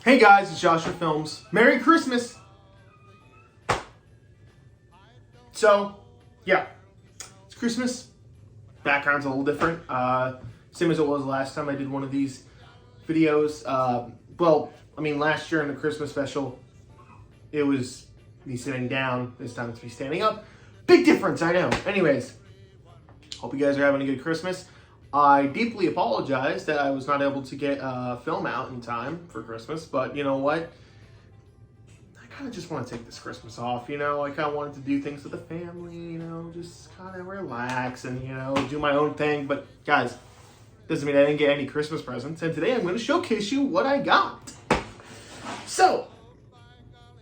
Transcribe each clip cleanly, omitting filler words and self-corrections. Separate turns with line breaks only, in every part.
Hey guys, it's Joshua Films. Merry Christmas! So, yeah, it's Christmas. Background's a little different. Same as it was last time I did one of these videos. Last year in the Christmas special, it was me sitting down. This time it's me standing up. Big difference, I know. Anyways, hope you guys are having a good Christmas. I deeply apologize that I was not able to get a film out in time for Christmas, but you know what? I kind of just want to take this Christmas off, I kind of wanted to do things with the family, just kind of relax and, do my own thing. But guys, doesn't mean I didn't get any Christmas presents, and today I'm going to showcase you what I got. So,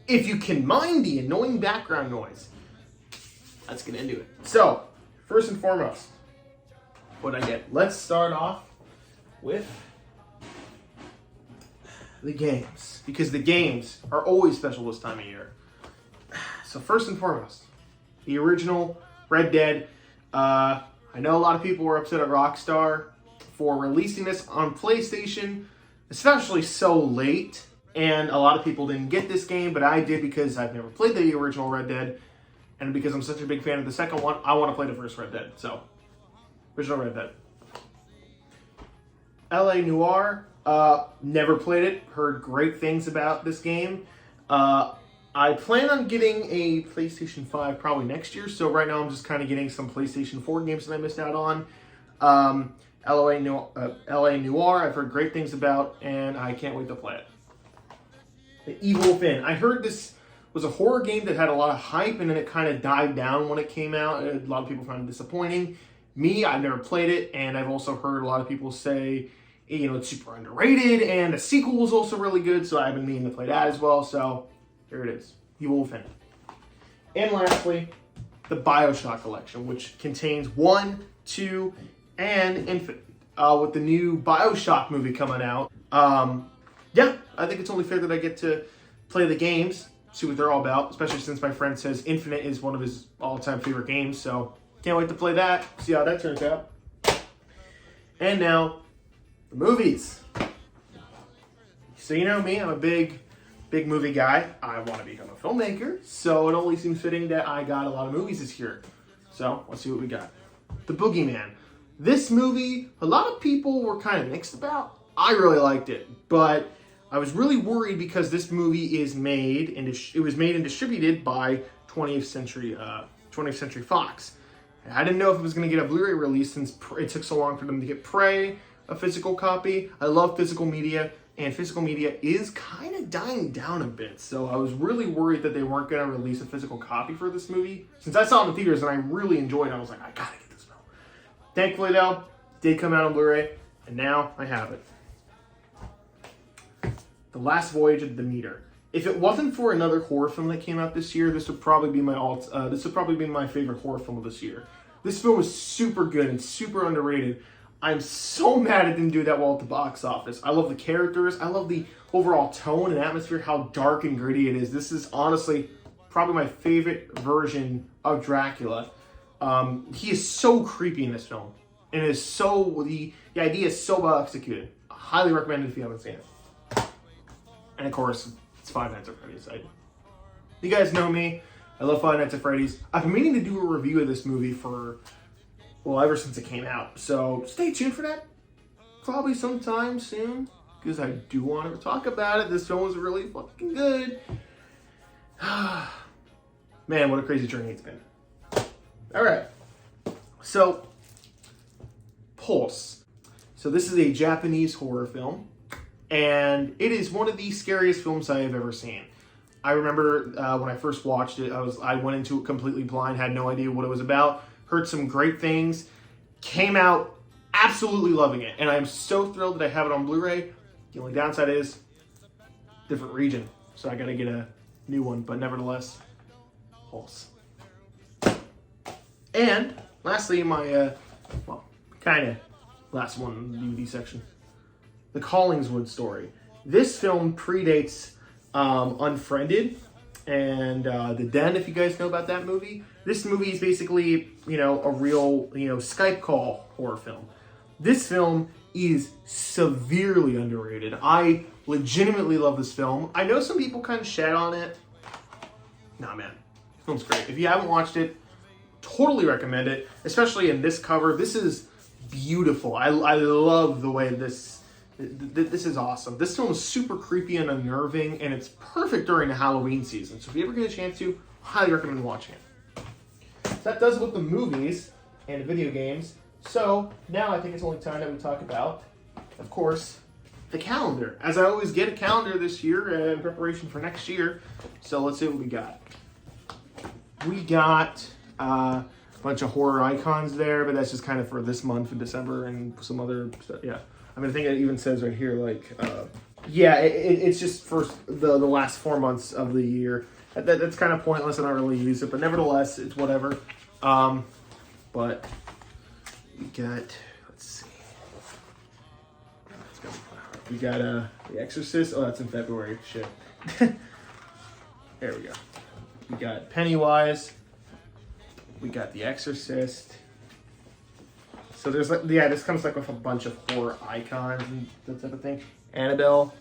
if you can mind the annoying background noise, let's get into it. So, first and foremost, what I get. Let's start off with the games, because the games are always special this time of year. So first and foremost, the original Red Dead. I know a lot of people were upset at Rockstar for releasing this on PlayStation, especially so late, and a lot of people didn't get this game, but I did because I've never played the original Red Dead, and because I'm such a big fan of the second one, I want to play the first Red Dead. So original Red Dead. L.A. Noire, never played it, heard great things about this game. I plan on getting a PlayStation 5 probably next year, so right now I'm just kind of getting some PlayStation 4 games that I missed out on. L.A. Noire, I've heard great things about, and I can't wait to play it. The Evil Within. I heard this was a horror game that had a lot of hype, and then it kind of died down when it came out. A lot of people found it disappointing. Me, I've never played it, and I've also heard a lot of people say, it's super underrated, and the sequel was also really good, so I've been meaning to play that as well, so here it is, Evil Within. And lastly, the BioShock collection, which contains 1, 2, and Infinite. With the new BioShock movie coming out, I think it's only fair that I get to play the games, see what they're all about, especially since my friend says Infinite is one of his all-time favorite games, so can't wait to play that, see how that turns out. And now, the movies. So you know me, I'm a big movie guy. I want to become a filmmaker, so it only seems fitting that I got a lot of movies this year. So, let's see what we got. The Boogeyman. This movie, a lot of people were kind of mixed about. I really liked it, but I was really worried because this movie is made and it was made and distributed by 20th Century Fox. I didn't know if it was going to get a Blu-ray release since it took so long for them to get Prey, a physical copy. I love physical media, and physical media is kind of dying down a bit. So I was really worried that they weren't going to release a physical copy for this movie. Since I saw it in the theaters and I really enjoyed it, I was like, I gotta get this film. Thankfully though, it did come out on Blu-ray, and now I have it. The Last Voyage of Demeter. If it wasn't for another horror film that came out this year, this would probably be my favorite horror film of this year. This film was super good and super underrated. I'm so mad it didn't do that well at the box office. I love the characters. I love the overall tone and atmosphere, how dark and gritty it is. This is honestly probably my favorite version of Dracula. He is so creepy in this film. And the idea is so well executed. I highly recommend it if you haven't seen it. And of course, it's Five Nights at Freddy's. You guys know me. I love Five Nights at Freddy's. I've been meaning to do a review of this movie ever since it came out. So stay tuned for that. Probably sometime soon, because I do want to talk about it. This film was really fucking good. Man, what a crazy journey it's been. All right. So, Pulse. So this is a Japanese horror film, and it is one of the scariest films I have ever seen. I remember when I first watched it, I went into it completely blind, had no idea what it was about, heard some great things, came out absolutely loving it, and I'm so thrilled that I have it on Blu-ray. The only downside is different region, so I gotta get a new one, but nevertheless, Pulse. And lastly, my kind of last one in the DVD section, The Collingswood Story. This film predates Unfriended and The Den, if you guys know about that movie. This movie is basically, a real, Skype call horror film. This film is severely underrated. I legitimately love this film. I know some people kind of shat on it. Nah, man, this film's great. If you haven't watched it, totally recommend it, especially in this cover. This is beautiful. I love the way this is awesome. This film is super creepy and unnerving, and it's perfect during the Halloween season. So if you ever get a chance to, highly recommend watching it. So that does it with the movies and the video games. So now I think it's only time that we talk about, of course, the calendar. As I always get a calendar this year in preparation for next year. So let's see what we got. We got a bunch of horror icons there, but that's just kind of for this month in December and some other stuff. Yeah, I mean, I think it even says right here, like, yeah, it's just for the last 4 months of the year. That's kind of pointless. I don't really use it, but nevertheless, it's whatever. But we got, let's see. We got The Exorcist. Oh, that's in February. Shit. There we go. We got Pennywise. We got The Exorcist. So there's like, yeah, this comes like with a bunch of horror icons and that type of thing. Annabelle.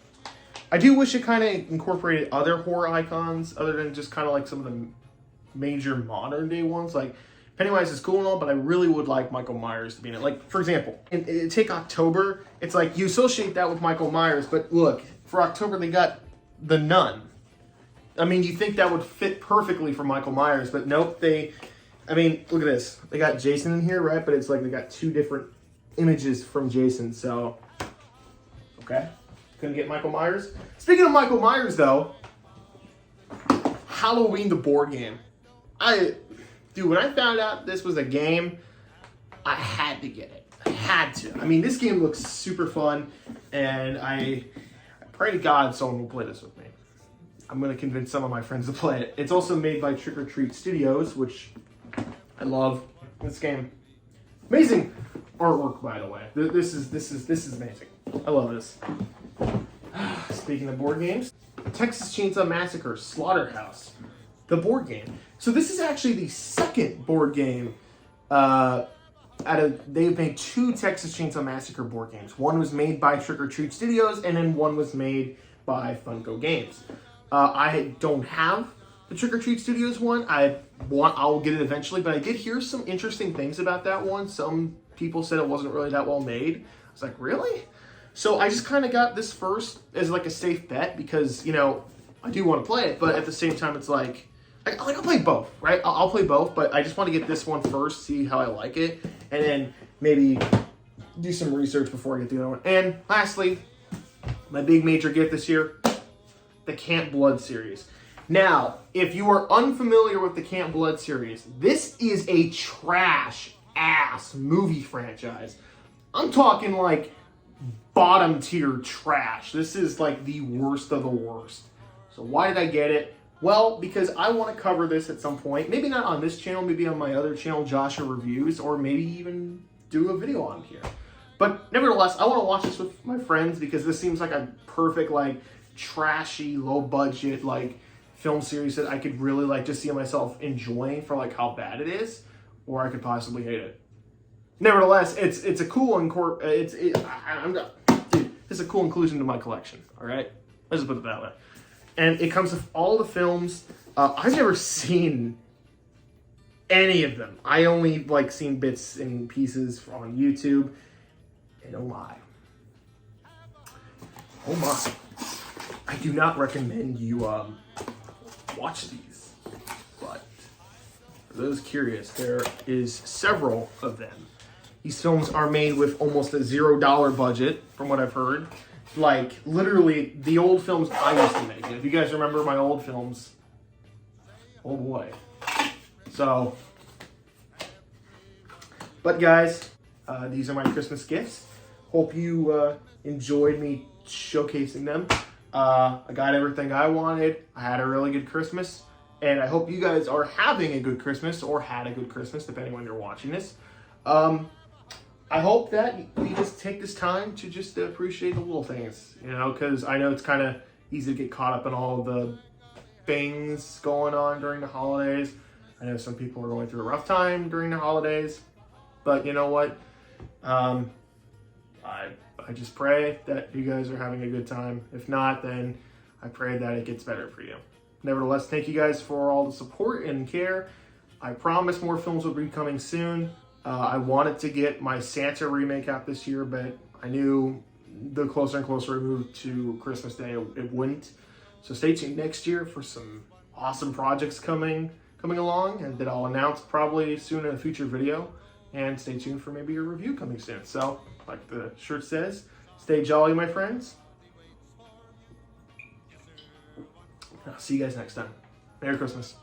I do wish it kind of incorporated other horror icons other than just kind of like some of the major modern day ones. Like Pennywise is cool and all, but I really would like Michael Myers to be in it. Like, for example, take October. It's like you associate that with Michael Myers, but look, for October they got The Nun. I mean, you think that would fit perfectly for Michael Myers, but nope, I mean, look at this. They got Jason in here, right? But it's like they got two different images from Jason, so... Okay. Couldn't get Michael Myers. Speaking of Michael Myers, though, Halloween the board game. Dude, when I found out this was a game, I had to get it. I had to. I mean, this game looks super fun, and I pray to God someone will play this with me. I'm going to convince some of my friends to play it. It's also made by Trick or Treat Studios, which I love. This game, amazing artwork, by the way. This is amazing. I love this. Speaking of board games, Texas Chainsaw Massacre Slaughterhouse, the board game. So this is actually the second board game. They've made two Texas Chainsaw Massacre board games. One was made by Trick or Treat Studios, and then one was made by Funko Games. I don't have the Trick or Treat Studios one. I'll get it eventually, but I did hear some interesting things about that one. Some people said it wasn't really that well made. I was like, really? So I just kind of got this first as like a safe bet because, you know, I do want to play it, but at the same time, it's like, I'll play both, right? I'll play both, but I just want to get this one first, see how I like it, and then maybe do some research before I get the other one. And lastly, my big major gift this year, the Camp Blood series. Now, if you are unfamiliar with the Camp Blood series, this is a trash-ass movie franchise. I'm talking like bottom tier trash. This is like the worst of the worst. So why did I get it? Well, because I want to cover this at some point. Maybe not on this channel, maybe on my other channel, Joshua Reviews, or maybe even do a video on here. But nevertheless, I want to watch this with my friends because this seems like a perfect, like, trashy, low budget, like, film series that I could really, like, just see myself enjoying for, like, how bad it is, or I could possibly hate it. Nevertheless, it's a cool this is a cool inclusion to my collection. All right, let's just put it that way. And it comes with all the films. I've never seen any of them. I only like seen bits and pieces on YouTube. And oh my, I do not recommend you watch these. But for those curious, there is several of them. These films are made with almost a $0 budget, from what I've heard. Like, literally, the old films I used to make. And if you guys remember my old films, oh boy. So, but guys, these are my Christmas gifts. Hope you enjoyed me showcasing them. I got everything I wanted. I had a really good Christmas. And I hope you guys are having a good Christmas, or had a good Christmas, depending when you're watching this. I hope that we just take this time to just appreciate the little things, you know, because I know it's kind of easy to get caught up in all the things going on during the holidays. I know some people are going through a rough time during the holidays, but you know what? I just pray that you guys are having a good time. If not, then I pray that it gets better for you. Nevertheless, thank you guys for all the support and care. I promise more films will be coming soon. I wanted to get my Santa remake out this year, but I knew the closer and closer we moved to Christmas Day, it wouldn't. So stay tuned next year for some awesome projects coming along, and that I'll announce probably soon in a future video. And stay tuned for maybe a review coming soon. So, like the shirt says, stay jolly, my friends. I'll see you guys next time. Merry Christmas.